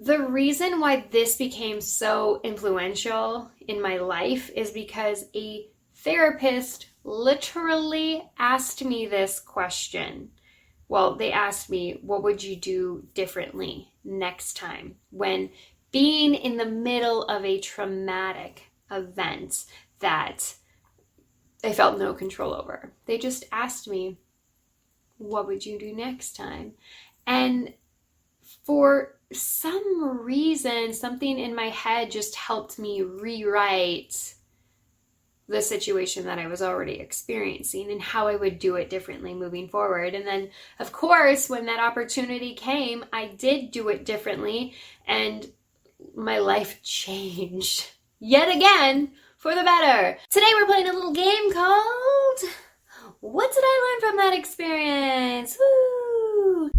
The reason why this became so influential in my life is because a therapist literally asked me this question. Well, they asked me, what would you do differently next time when being in the middle of a traumatic event that I felt no control over? They just asked me, what would you do next time? And for some reason, something in my head just helped me rewrite the situation that I was already experiencing and how I would do it differently moving forward. And then, of course, when that opportunity came, I did do it differently, and my life changed yet again for the better. Today we're playing a little game called What Did I Learn from That Experience? Woo!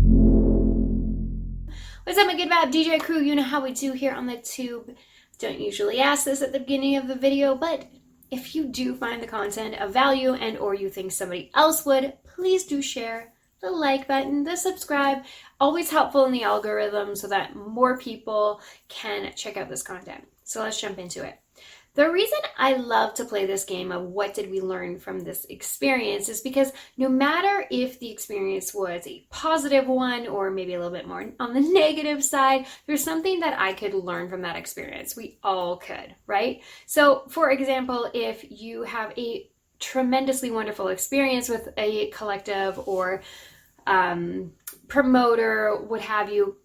What's up, my good vibe DJ crew? You know how we do here on the tube. Don't usually ask this at the beginning of the video, but if you do find the content of value and or you think somebody else would, please do share the like button, the subscribe. Always helpful in the algorithm so that more people can check out this content. So let's jump into it. The reason I love to play this game of what did we learn from this experience is because no matter if the experience was a positive one or maybe a little bit more on the negative side, there's something that I could learn from that experience. We all could, right? So for example, if you have a tremendously wonderful experience with a collective or promoter, what have you,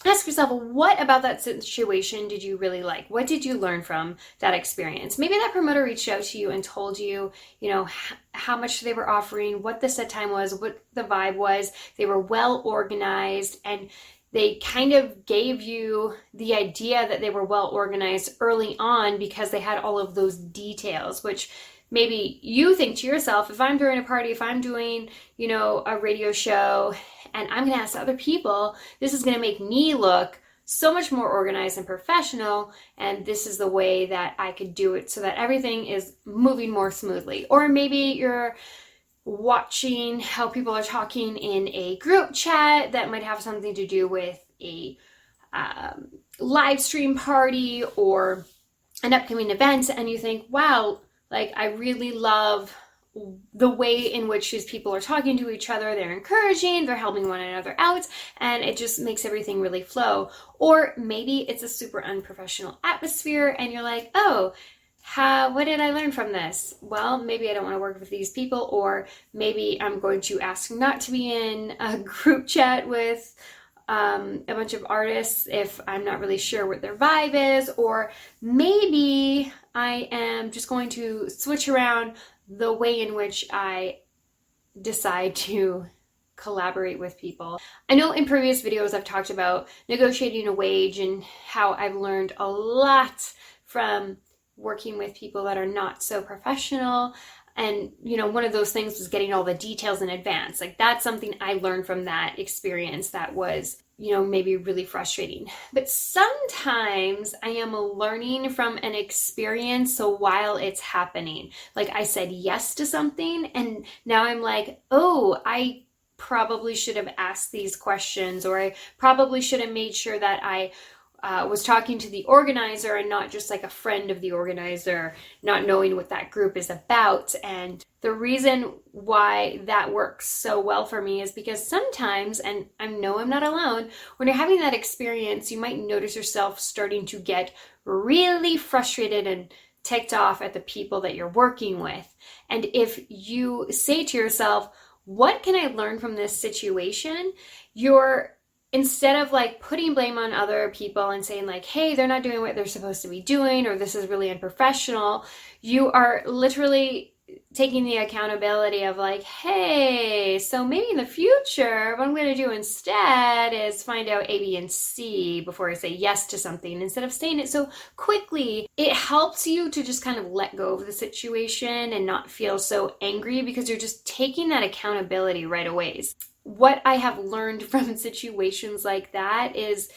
ask yourself, what about that situation did you really like? What did you learn from that experience? Maybe that promoter reached out to you and told you, how much they were offering, what the set time was, what the vibe was. They were well organized, and they kind of gave you the idea that they were well organized early on because they had all of those details, which maybe you think to yourself, if I'm throwing a party, if I'm doing, a radio show, and I'm going to ask other people, this is going to make me look so much more organized and professional, and this is the way that I could do it so that everything is moving more smoothly. Or maybe you're watching how people are talking in a group chat that might have something to do with a live stream party or an upcoming event, and you think, wow, I really love the way in which these people are talking to each other. They're encouraging, they're helping one another out, and it just makes everything really flow. Or maybe it's a super unprofessional atmosphere and you're like, oh, what did I learn from this? Well, maybe I don't want to work with these people, or maybe I'm going to ask not to be in a group chat with a bunch of artists if I'm not really sure what their vibe is, or maybe I am just going to switch around the way in which I decide to collaborate with people. I know in previous videos I've talked about negotiating a wage and how I've learned a lot from working with people that are not so professional. And, one of those things was getting all the details in advance. That's something I learned from that experience that was, maybe really frustrating. But sometimes I am learning from an experience. So while it's happening, I said yes to something, and now I'm like, oh, I probably should have asked these questions, or I probably should have made sure that I was talking to the organizer and not just a friend of the organizer, not knowing what that group is about. And the reason why that works so well for me is because sometimes, and I know I'm not alone, when you're having that experience, you might notice yourself starting to get really frustrated and ticked off at the people that you're working with. And if you say to yourself, what can I learn from this situation? Instead of putting blame on other people and saying hey, they're not doing what they're supposed to be doing, or this is really unprofessional, you are literally taking the accountability of hey, so maybe in the future, what I'm going to do instead is find out A, B, and C before I say yes to something, instead of saying it so quickly. It helps you to just kind of let go of the situation and not feel so angry because you're just taking that accountability right away. What I have learned from situations like that is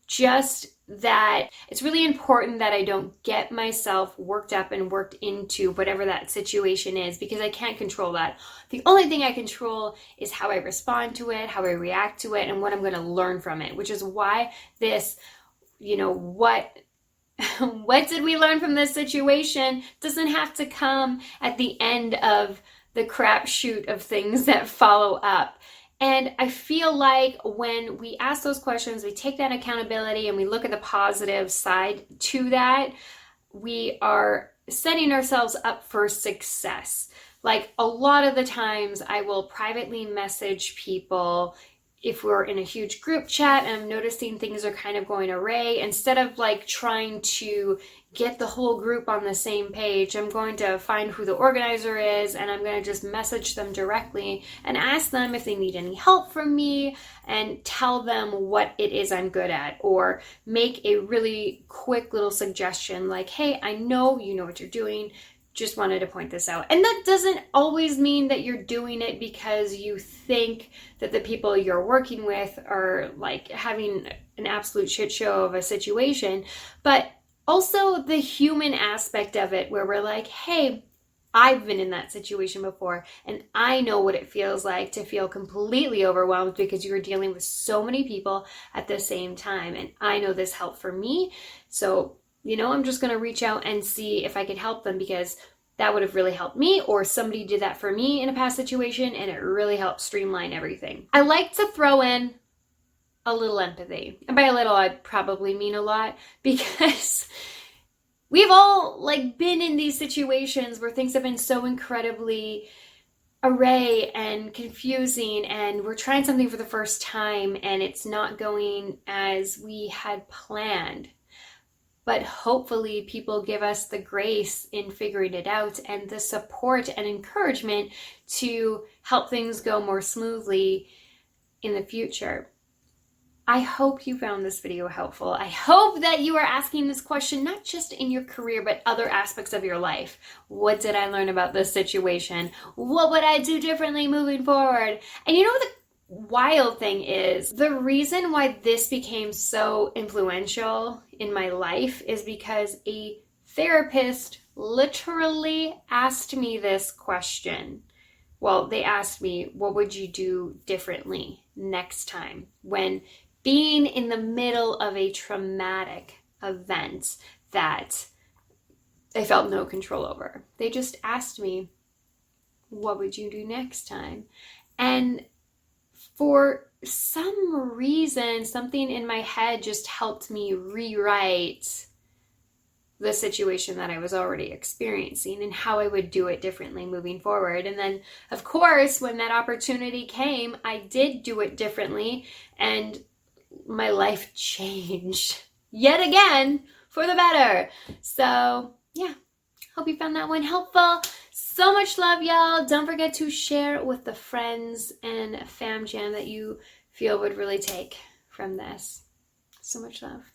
just that it's really important that I don't get myself worked up and worked into whatever that situation is, because I can't control that. The only thing I control is how I respond to it, how I react to it, and what I'm going to learn from it, which is why this what what did we learn from this situation doesn't have to come at the end of the crapshoot of things that follow up. And I feel like when we ask those questions, we take that accountability and we look at the positive side to that, we are setting ourselves up for success. Like a lot of the times I will privately message people if we're in a huge group chat and I'm noticing things are kind of going array. Instead of like trying to get the whole group on the same page, I'm going to find who the organizer is and I'm going to just message them directly and ask them if they need any help from me and tell them what it is I'm good at, or make a really quick little suggestion like, hey, I know you know what you're doing, just wanted to point this out. And that doesn't always mean that you're doing it because you think that the people you're working with are like having an absolute shit show of a situation, but also the human aspect of it where we're like, hey, I've been in that situation before and I know what it feels like to feel completely overwhelmed because you're dealing with so many people at the same time. And I know this helped for me. So I'm just going to reach out and see if I could help them because that would have really helped me, or somebody did that for me in a past situation and it really helped streamline everything. I like to throw in a little empathy. And by a little, I probably mean a lot, because we've all been in these situations where things have been so incredibly array and confusing and we're trying something for the first time and it's not going as we had planned. But hopefully people give us the grace in figuring it out and the support and encouragement to help things go more smoothly in the future. I hope you found this video helpful. I hope that you are asking this question, not just in your career, but other aspects of your life. What did I learn about this situation? What would I do differently moving forward? And the wild thing is, the reason why this became so influential in my life is because a therapist literally asked me this question. Well, they asked me, what would you do differently next time when being in the middle of a traumatic event that I felt no control over? They just asked me, what would you do next time? And for some reason, something in my head just helped me rewrite the situation that I was already experiencing and how I would do it differently moving forward. And then, of course, when that opportunity came, I did do it differently and my life changed yet again for the better. So, yeah, hope you found that one helpful. So much love, y'all. Don't forget to share with the friends and fam jam that you feel would really take from this. So much love.